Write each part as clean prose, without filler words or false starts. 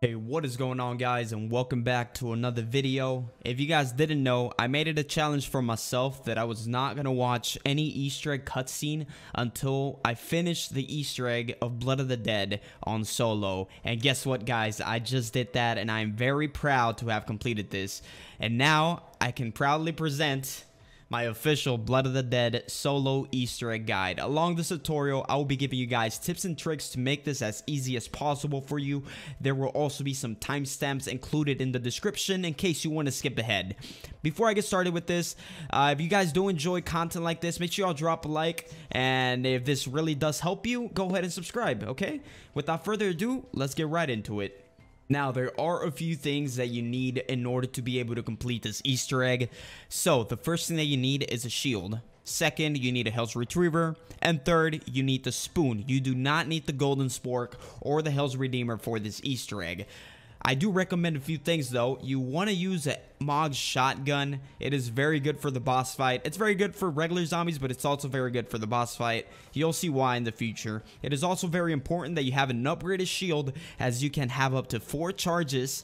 Hey, what is going on, guys, and welcome back to another video. If you guys didn't know, I made it a challenge for myself that I was not gonna watch any Easter egg cutscene until I finished the Easter egg of Blood of the Dead on solo. And guess what, guys, I just did that, and I'm very proud to have completed this. And now I can proudly present my official Blood of the Dead solo Easter egg guide. Along this tutorial, I will be giving you guys tips and tricks to make this as easy as possible for you. There will also be some timestamps included in the description in case you want to skip ahead. Before I get started with this, if you guys do enjoy content like this, make sure y'all drop a like, and if this really does help you, go ahead and subscribe, okay? Without further ado, let's get right into it. Now, there are a few things that you need in order to be able to complete this Easter egg. So, the first thing that you need is a shield. Second, you need a Hell's Retriever. And third, you need the spoon. You do not need the Golden Spork or the Hell's Redeemer for this Easter egg. I do recommend a few things, though. You want to use a Mog's shotgun. It is very good for the boss fight. It's very good for regular zombies, but it's also very good for the boss fight. You'll see why in the future. It is also very important that you have an upgraded shield, as you can have up to 4 charges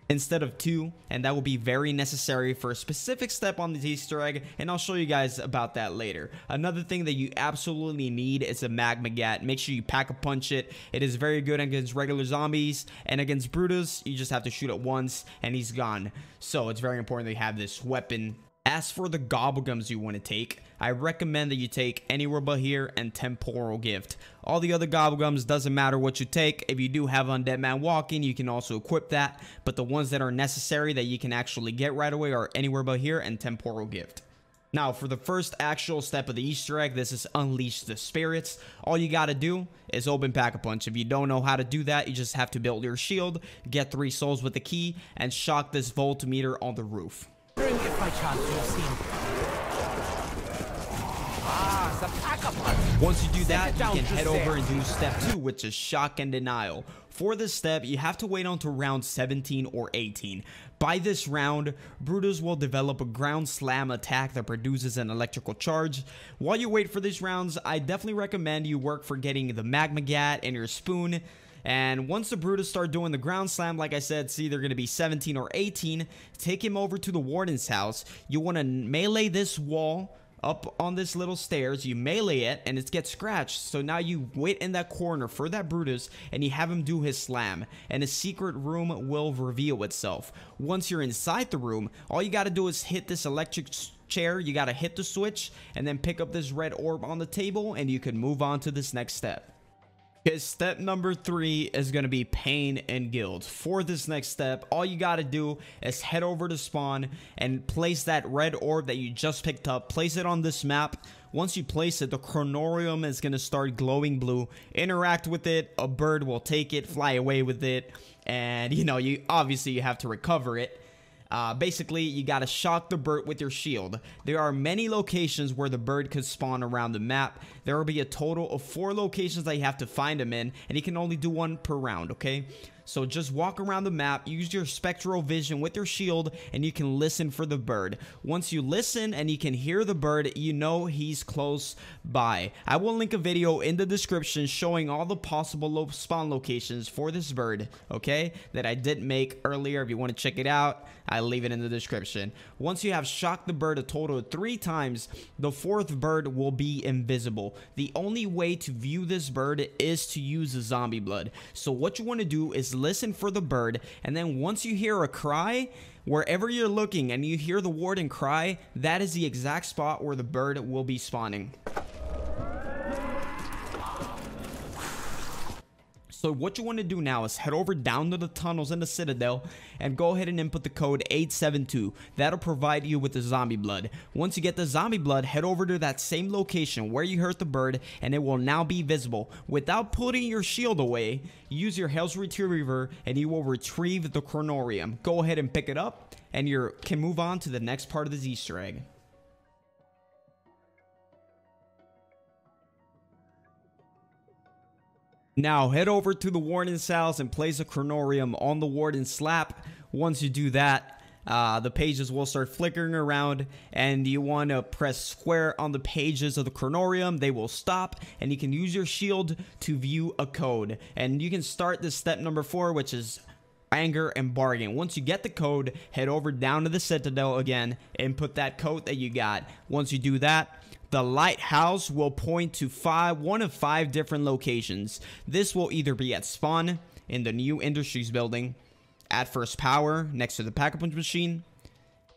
instead of 2, and that will be very necessary for a specific step on the Easter egg, and I'll show you guys about that later. Another thing that you absolutely need is a magma gat. Make sure you pack a punch it. It is very good against regular zombies, and against Brutus, you just have to shoot it once and he's gone. So it's very important that you have this weapon. As for the gobblegums you want to take, I recommend that you take Anywhere But Here and Temporal Gift. All the other gobblegums, doesn't matter what you take. If you do have Undead Man Walking, you can also equip that. But the ones that are necessary that you can actually get right away are Anywhere But Here and Temporal Gift. Now, for the first actual step of the Easter egg, this is Unleash the Spirits. All you gotta do is open Pack-a-Punch. If you don't know how to do that, you just have to build your shield, get 3 souls with the key, and shock this voltmeter on the roof. If by chance you've seen the Pack-a-Punch. Once you do that, you can head over and do step 2, which is Shock and Denial. For this step, you have to wait until round 17 or 18. By this round, Brutus will develop a ground slam attack that produces an electrical charge. While you wait for these rounds, I definitely recommend you work for getting the magma gat and your spoon. And once the Brutus start doing the ground slam, like I said, it's either going to be 17 or 18. Take him over to the warden's house. You want to melee this wall up on this little stairs. You melee it and it gets scratched. So now you wait in that corner for that Brutus and you have him do his slam. And a secret room will reveal itself. Once you're inside the room, all you got to do is hit this electric chair. You got to hit the switch and then pick up this red orb on the table and you can move on to this next step. Okay, step number 3 is going to be Pain and Guilt. For this next step, all you got to do is head over to spawn and place that red orb that you just picked up. Place it on this map. Once you place it, the chronorium is going to start glowing blue. Interact with it. A bird will take it, fly away with it. And, you obviously have to recover it. Basically, you gotta shock the bird with your shield. There are many locations where the bird could spawn around the map. There will be a total of 4 locations that you have to find them in, and you can only do 1 per round, okay? So just walk around the map, use your spectral vision with your shield, and you can listen for the bird. Once you listen and you can hear the bird, you know he's close by. I will link a video in the description showing all the possible spawn locations for this bird, okay, that I did make earlier. If you want to check it out, I'll leave it in the description. Once you have shocked the bird a total of 3 times, the 4th bird will be invisible. The only way to view this bird is to use the zombie blood. So what you want to do is listen for the bird, and then once you hear a cry, wherever you're looking and you hear the warden cry, that is the exact spot where the bird will be spawning. So what you want to do now is head over down to the tunnels in the Citadel and go ahead and input the code 872. That'll provide you with the zombie blood. Once you get the zombie blood, head over to that same location where you hurt the bird and it will now be visible. Without putting your shield away, use your Hell's Retriever and you will retrieve the chronorium. Go ahead and pick it up and you can move on to the next part of this Easter egg. Now head over to the warden's house and place a chronorium on the warden's slap. Once you do that, the pages will start flickering around, and you want to press square on the pages of the chronorium. They will stop, and you can use your shield to view a code. And you can start this step number 4, which is anger, and bargain. Once you get the code, head over down to the Citadel again, input that code that you got. Once you do that, the lighthouse will point to one of 5 different locations. This will either be at spawn, in the new industries building, at first power, next to the pack-a-punch machine,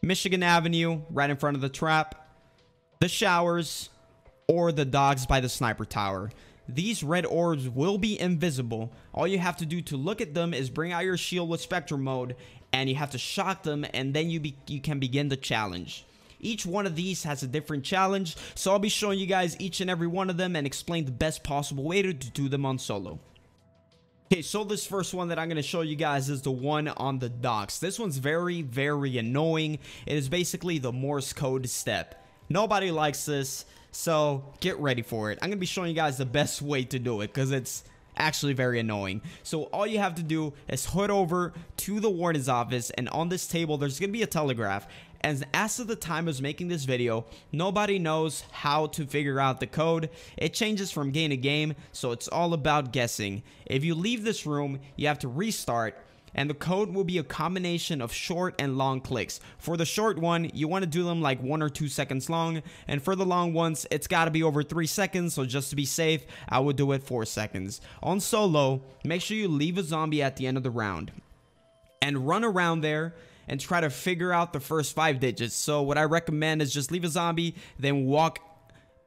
Michigan Avenue, right in front of the trap, the showers, or the dogs by the sniper tower. These red orbs will be invisible. All you have to do to look at them is bring out your shield with spectrum mode, and you have to shock them, and then you can begin the challenge. Each one of these has a different challenge, so I'll be showing you guys each and every one of them and explain the best possible way to do them on solo. Okay, so this first one that I'm going to show you guys is the one on the docks. This one's very, very annoying. It is basically the Morse code step. Nobody likes this, so get ready for it. I'm going to be showing you guys the best way to do it because it's actually very annoying. So all you have to do is head over to the warden's office, and on this table there's going to be a telegraph. And as of the time I was making this video, nobody knows how to figure out the code. It changes from game to game, so it's all about guessing. If you leave this room, you have to restart, and the code will be a combination of short and long clicks. For the short one, you want to do them like 1 or 2 seconds long, and for the long ones, it's got to be over 3 seconds, so just to be safe, I would do it 4 seconds. On solo, make sure you leave a zombie at the end of the round, and run around there and try to figure out the first 5 digits. So what I recommend is just leave a zombie, then walk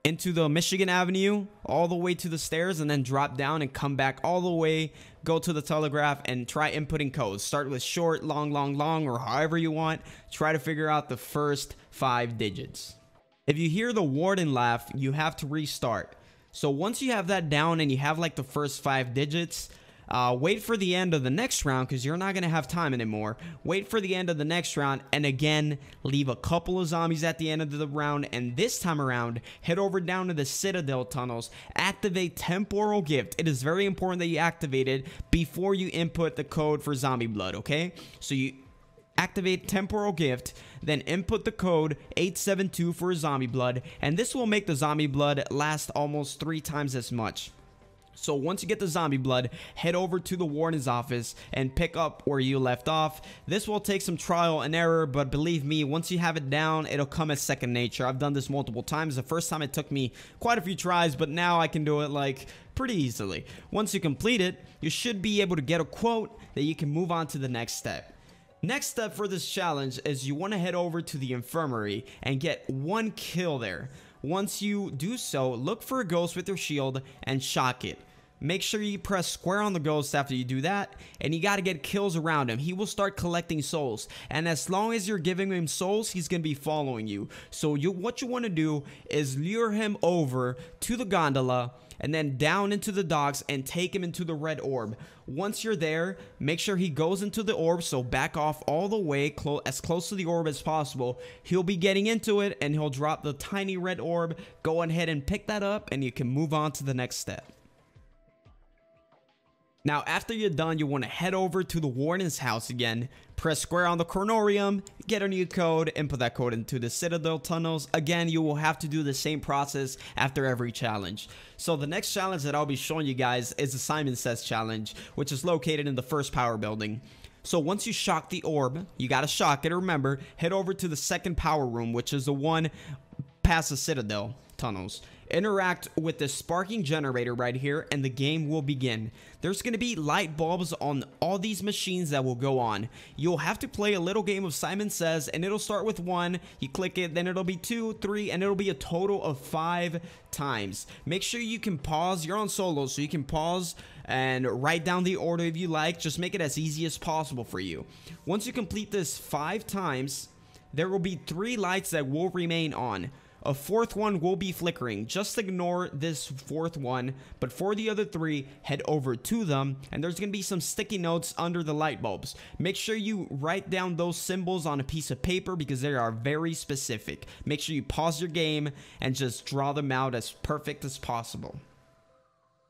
into the Michigan Avenue all the way to the stairs, and then drop down and come back all the way, go to the telegraph, and try inputting codes. Start with short, long, or however you want. Try to figure out the first 5 digits. If you hear the warden laugh, you have to restart. So once you have that down and you have like the first 5 digits, wait for the end of the next round because you're not going to have time anymore. Wait for the end of the next round, and again, leave a couple of zombies at the end of the round, and this time around, head over down to the Citadel tunnels, activate Temporal Gift. It is very important that you activate it before you input the code for zombie blood, okay? So you activate Temporal Gift, then input the code 872 for zombie blood, and this will make the zombie blood last almost 3 times as much. So once you get the zombie blood, head over to the warden's office and pick up where you left off. This will take some trial and error, but believe me, once you have it down, it'll come as second nature. I've done this multiple times. The first time it took me quite a few tries, but now I can do it like pretty easily. Once you complete it, you should be able to get a quote that you can move on to the next step. Next step for this challenge is you want to head over to the infirmary and get 1 kill there. Once you do so, look for a ghost with your shield and shock it. Make sure you press square on the ghost after you do that, and you got to get kills around him. He will start collecting souls, and as long as you're giving him souls, he's going to be following you. So what you want to do is lure him over to the gondola and then down into the docks and take him into the red orb. Once you're there, make sure he goes into the orb, so back off all the way as close to the orb as possible. He'll be getting into it, and he'll drop the tiny red orb. Go ahead and pick that up, and you can move on to the next step. Now, after you're done, you want to head over to the warden's house again, press square on the chronorium, get a new code, and put that code into the Citadel tunnels. Again, you will have to do the same process after every challenge. So the next challenge that I'll be showing you guys is the Simon Says challenge, which is located in the first power building. So once you shock the orb, you got to shock it. Remember, head over to the second power room, which is the one past the Citadel tunnels. Interact with the sparking generator right here, and the game will begin. There's going to be light bulbs on all these machines that will go on. You'll have to play a little game of Simon Says, and it'll start with 1. You click it, then it'll be 2, 3, and it'll be a total of 5 times. Make sure you can pause. You're on solo, so you can pause and write down the order if you like. Just make it as easy as possible for you. Once you complete this 5 times, there will be 3 lights that will remain on. A 4th one will be flickering. Just ignore this 4th one, but for the other 3, head over to them, and there's going to be some sticky notes under the light bulbs. Make sure you write down those symbols on a piece of paper because they are very specific. Make sure you pause your game and just draw them out as perfect as possible.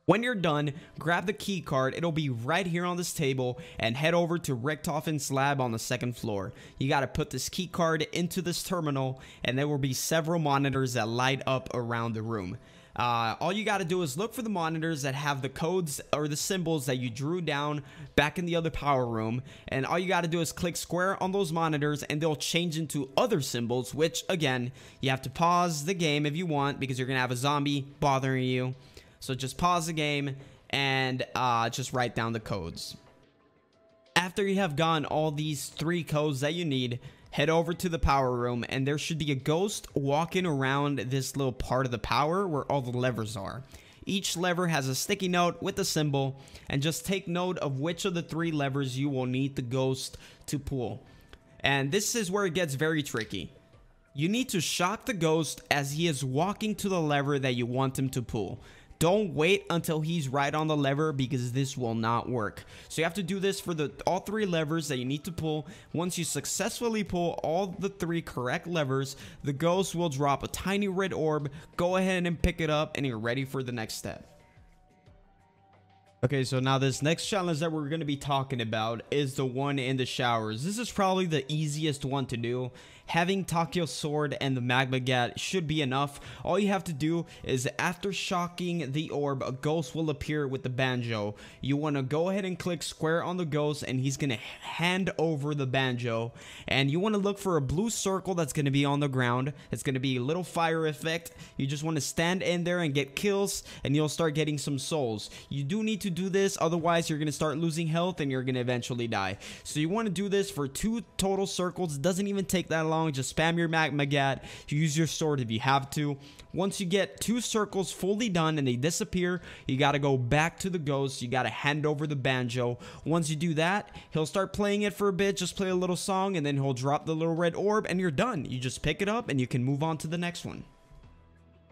When you're done, grab the key card. It'll be right here on this table, and head over to Richtofen's lab on the 2nd floor. You got to put this key card into this terminal, and there will be several monitors that light up around the room. All you got to do is look for the monitors that have the codes or the symbols that you drew down back in the other power room, and all you got to do is click square on those monitors and they'll change into other symbols, which again, you have to pause the game if you want, because you're gonna have a zombie bothering you. So just pause the game and just write down the codes. After you have gotten all these 3 codes that you need, head over to the power room, and there should be a ghost walking around this little part of the power where all the levers are. Each lever has a sticky note with a symbol, and just take note of which of the 3 levers you will need the ghost to pull. And this is where it gets very tricky. You need to shock the ghost as he is walking to the lever that you want him to pull. Don't wait until he's right on the lever, because this will not work. So you have to do this for all 3 levers that you need to pull. Once you successfully pull all the 3 correct levers, the ghost will drop a tiny red orb. Go ahead and pick it up and you're ready for the next step. Okay, so now this next challenge that we're going to be talking about is the one in the showers. This is probably the easiest one to do. Having Takio's sword and the magma gat should be enough. All you have to do is, after shocking the orb, a ghost will appear with the banjo. You want to go ahead and click square on the ghost, and he's going to hand over the banjo. And you want to look for a blue circle that's going to be on the ground. It's going to be a little fire effect. You just want to stand in there and get kills, and you'll start getting some souls. You do need to do this, otherwise you're going to start losing health and you're going to eventually die. So you want to do this for 2 total circles. It doesn't even take that long. Just spam your magma gat. Use your sword if you have to. Once you get 2 circles fully done and they disappear, you got to go back to the ghost. You got to hand over the banjo. Once you do that, he'll start playing it for a bit. Just play a little song, and then he'll drop the little red orb and you're done. You just pick it up and you can move on to the next one.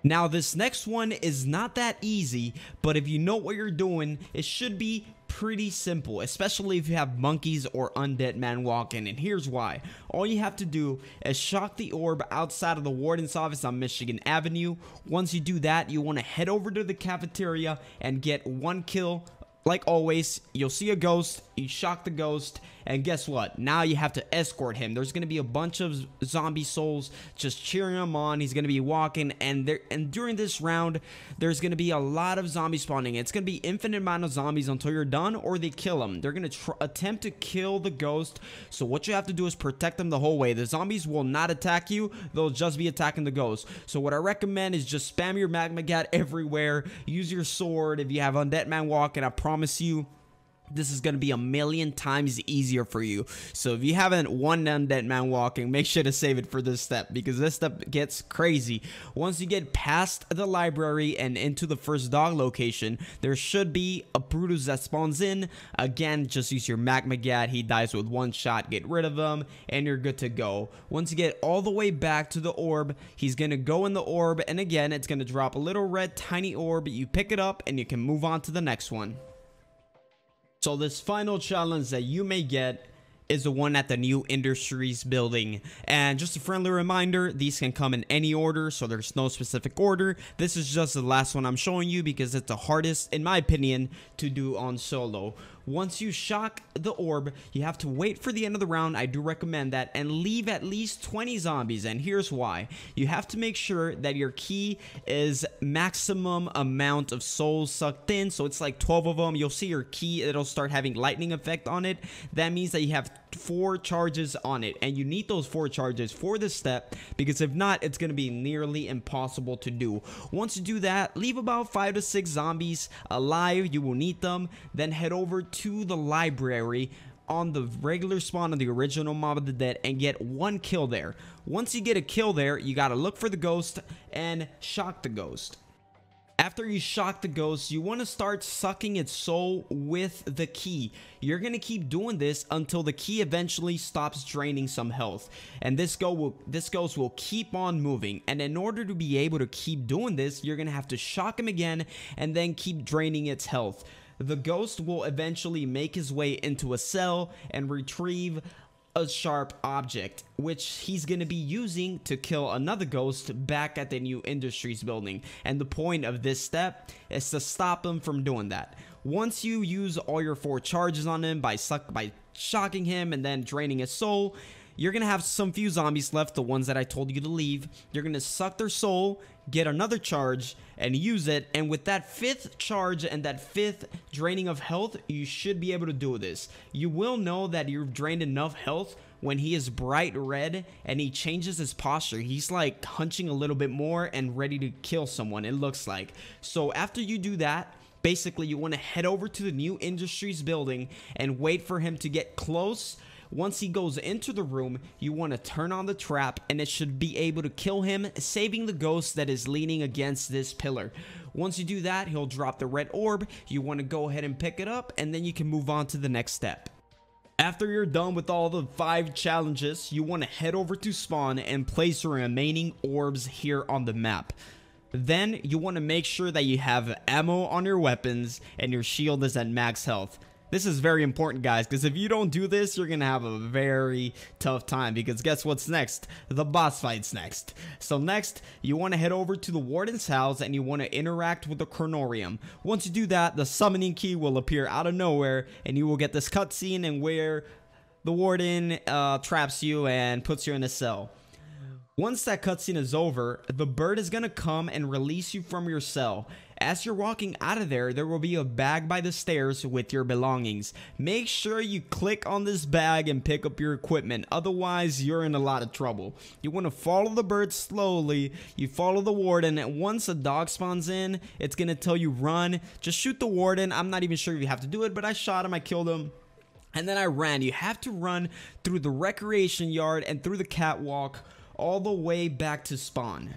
Now this next one is not that easy, but if you know what you're doing, it should be pretty simple, especially if you have monkeys or undead man walking. And here's why. All you have to do is shock the orb outside of the warden's office on Michigan Avenue. Once you do that, you want to head over to the cafeteria and get 1 kill. Like always, you'll see a ghost, you shock the ghost, and guess what? Now you have to escort him. There's going to be a bunch of zombie souls just cheering him on. He's going to be walking, and during this round, there's going to be a lot of zombies spawning. It's going to be infinite amount of zombies until you're done, or they kill him. They're going to attempt to kill the ghost, so what you have to do is protect them the whole way. The zombies will not attack you. They'll just be attacking the ghost. So what I recommend is just spam your magma gat everywhere. Use your sword. If you have undead man walking, I promise you, this is going to be a million times easier for you. So if you haven't won undead man walking, make sure to save it for this step, because this step gets crazy. Once you get past the library and into the first dog location, there should be a Brutus that spawns in. Again, just use your magma gat. He dies with 1 shot. Get rid of him and you're good to go. Once you get all the way back to the orb, he's going to go in the orb, and again, it's going to drop a little red tiny orb. You pick it up and you can move on to the next one. So this final challenge that you may get is the one at the new Industries building. And just a friendly reminder, these can come in any order, so there's no specific order. This is just the last one I'm showing you because it's the hardest, in my opinion, to do on solo. Once you shock the orb, you have to wait for the end of the round. I do recommend that, and leave at least 20 zombies. And here's why. You have to make sure that your key is maximum amount of souls sucked in. So it's like 12 of them. You'll see your key, it'll start having lightning effect on it. That means that you have 4 charges on it, and you need those 4 charges for this step, because if not, it's going to be nearly impossible to do. Once you do that, leave about 5 to 6 zombies alive. You will need them. Then head over to the library on the regular spawn of the original Mob of the Dead and get 1 kill there. Once you get a kill there, you got to look for the ghost and shock the ghost. After you shock the ghost, you want to start sucking its soul with the key. You're going to keep doing this until the key eventually stops draining some health. And this ghost will keep on moving. And in order to be able to keep doing this, you're going to have to shock him again and then keep draining its health. The ghost will eventually make his way into a cell and retrieve a sharp object, which he's going to be using to kill another ghost back at the new Industries building. And the point of this step is to stop him from doing that. Once you use all your 4 charges on him by shocking him and then draining his soul, you're gonna have some few zombies left, the ones that I told you to leave. You're gonna suck their soul, get another charge, and use it. And with that 5th charge and that 5th draining of health, you should be able to do this. You will know that you've drained enough health when he is bright red and he changes his posture. He's like hunching a little bit more and ready to kill someone, it looks like. So after you do that, basically you want to head over to the new industries building and wait for him to get close. Once he goes into the room, you want to turn on the trap and it should be able to kill him, saving the ghost that is leaning against this pillar. Once you do that, he'll drop the red orb. You want to go ahead and pick it up, and then you can move on to the next step. After you're done with all the 5 challenges, you want to head over to spawn and place your remaining orbs here on the map. Then you want to make sure that you have ammo on your weapons and your shield is at max health. This is very important, guys, because if you don't do this, you're gonna have a very tough time, because guess what's next? The boss fight's next. So next, you want to head over to the warden's house and you want to interact with the chronorium. Once you do that, the summoning key will appear out of nowhere and you will get this cutscene and where the warden traps you and puts you in a cell. Once that cutscene is over, the bird is gonna come and release you from your cell. As you're walking out of there, there will be a bag by the stairs with your belongings. Make sure you click on this bag and pick up your equipment, otherwise you're in a lot of trouble. You want to follow the bird slowly, you follow the warden, and once a dog spawns in, it's gonna tell you run. Just shoot the warden. I'm not even sure if you have to do it, but I shot him, I killed him. And then I ran. You have to run through the recreation yard and through the catwalk all the way back to spawn.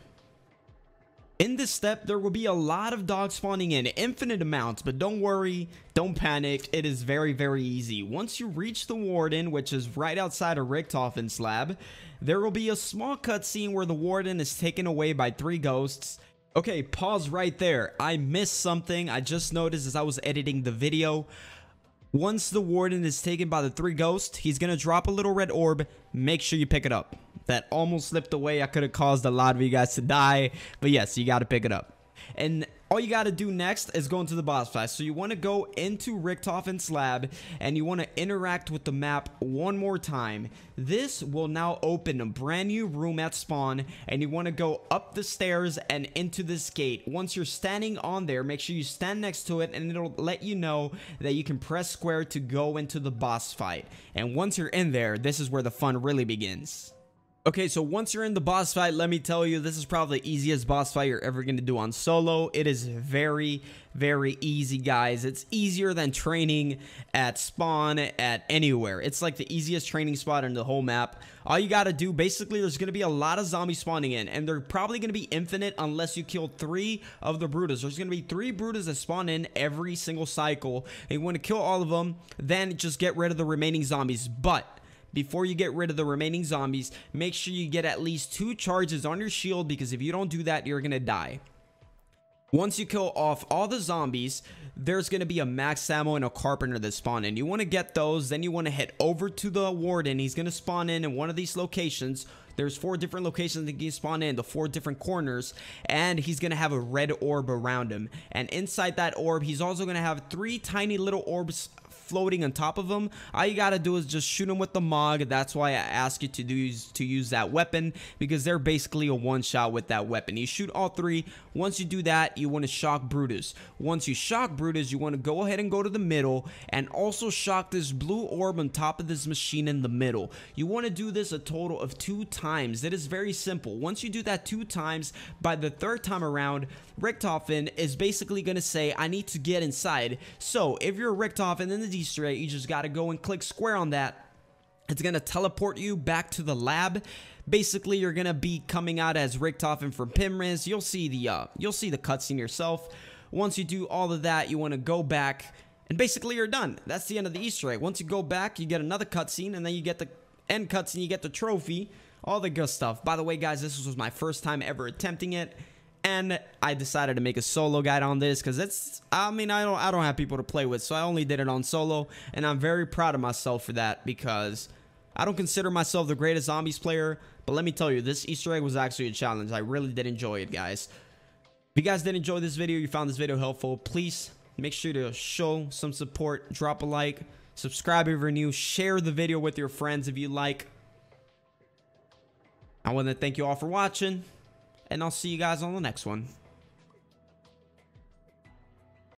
In this step, there will be a lot of dogs spawning in, infinite amounts, but don't worry, don't panic, it is very, very easy. Once you reach the warden, which is right outside of Richtofen's lab, there will be a small cutscene where the warden is taken away by 3 ghosts. Okay, pause right there. I missed something. I just noticed as I was editing the video. Once the warden is taken by the 3 ghosts, he's gonna drop a little red orb. Make sure you pick it up. That almost slipped away. I could have caused a lot of you guys to die, but yes, you got to pick it up. And all you got to do next is go into the boss fight. So you want to go into Richtofen's lab and you want to interact with the map one more time. This will now open a brand new room at spawn, and you want to go up the stairs and into this gate. Once you're standing on there, make sure you stand next to it and it'll let you know that you can press square to go into the boss fight. And once you're in there, this is where the fun really begins. Okay, so once you're in the boss fight, let me tell you, this is probably the easiest boss fight you're ever going to do on solo. It is very, very easy, guys. It's easier than training at spawn at anywhere. It's like the easiest training spot in the whole map. All you got to do, basically, there's going to be a lot of zombies spawning in, and they're probably going to be infinite unless you kill 3 of the Brutus. There's going to be 3 Brutus that spawn in every single cycle, and you want to kill all of them, then just get rid of the remaining zombies. But before you get rid of the remaining zombies, make sure you get at least 2 charges on your shield, because if you don't do that, you're gonna die. Once you kill off all the zombies, there's gonna be a max ammo and a carpenter that spawn in. You want to get those, then you want to head over to the warden. He's gonna spawn in one of these locations. There's 4 different locations that he can spawn in, the 4 different corners, and he's gonna have a red orb around him. And inside that orb, he's also gonna have 3 tiny little orbs floating on top of him. All you gotta do is just shoot him with the Mog. That's why I ask you to use that weapon, because they're basically a one-shot with that weapon. You shoot all 3. Once you do that, you want to shock Brutus. Once you shock Brutus, you want to go ahead and go to the middle and also shock this blue orb on top of this machine in the middle. You want to do this a total of 2 times. It is very simple. Once you do that 2 times, by the 3rd time around, Richtofen is basically going to say, I need to get inside. So if you're Richtofen in the Easter egg, you just got to go and click square on that. It's going to teleport you back to the lab. Basically, you're going to be coming out as Richtofen from Pimris. You'll see the cutscene yourself. Once you do all of that, you want to go back, and basically you're done. That's the end of the Easter egg. Once you go back, you get another cutscene, and then you get the end cutscene, you get the trophy, all the good stuff. By the way, guys, this was my first time ever attempting it, and I decided to make a solo guide on this because it's, I mean, I don't have people to play with, so I only did it on solo, and I'm very proud of myself for that, because I don't consider myself the greatest zombies player, but let me tell you, this Easter egg was actually a challenge. I really did enjoy it, guys. If you guys did enjoy this video, you found this video helpful, please make sure to show some support, drop a like, subscribe if you're new, share the video with your friends if you like. I want to thank you all for watching, and I'll see you guys on the next one.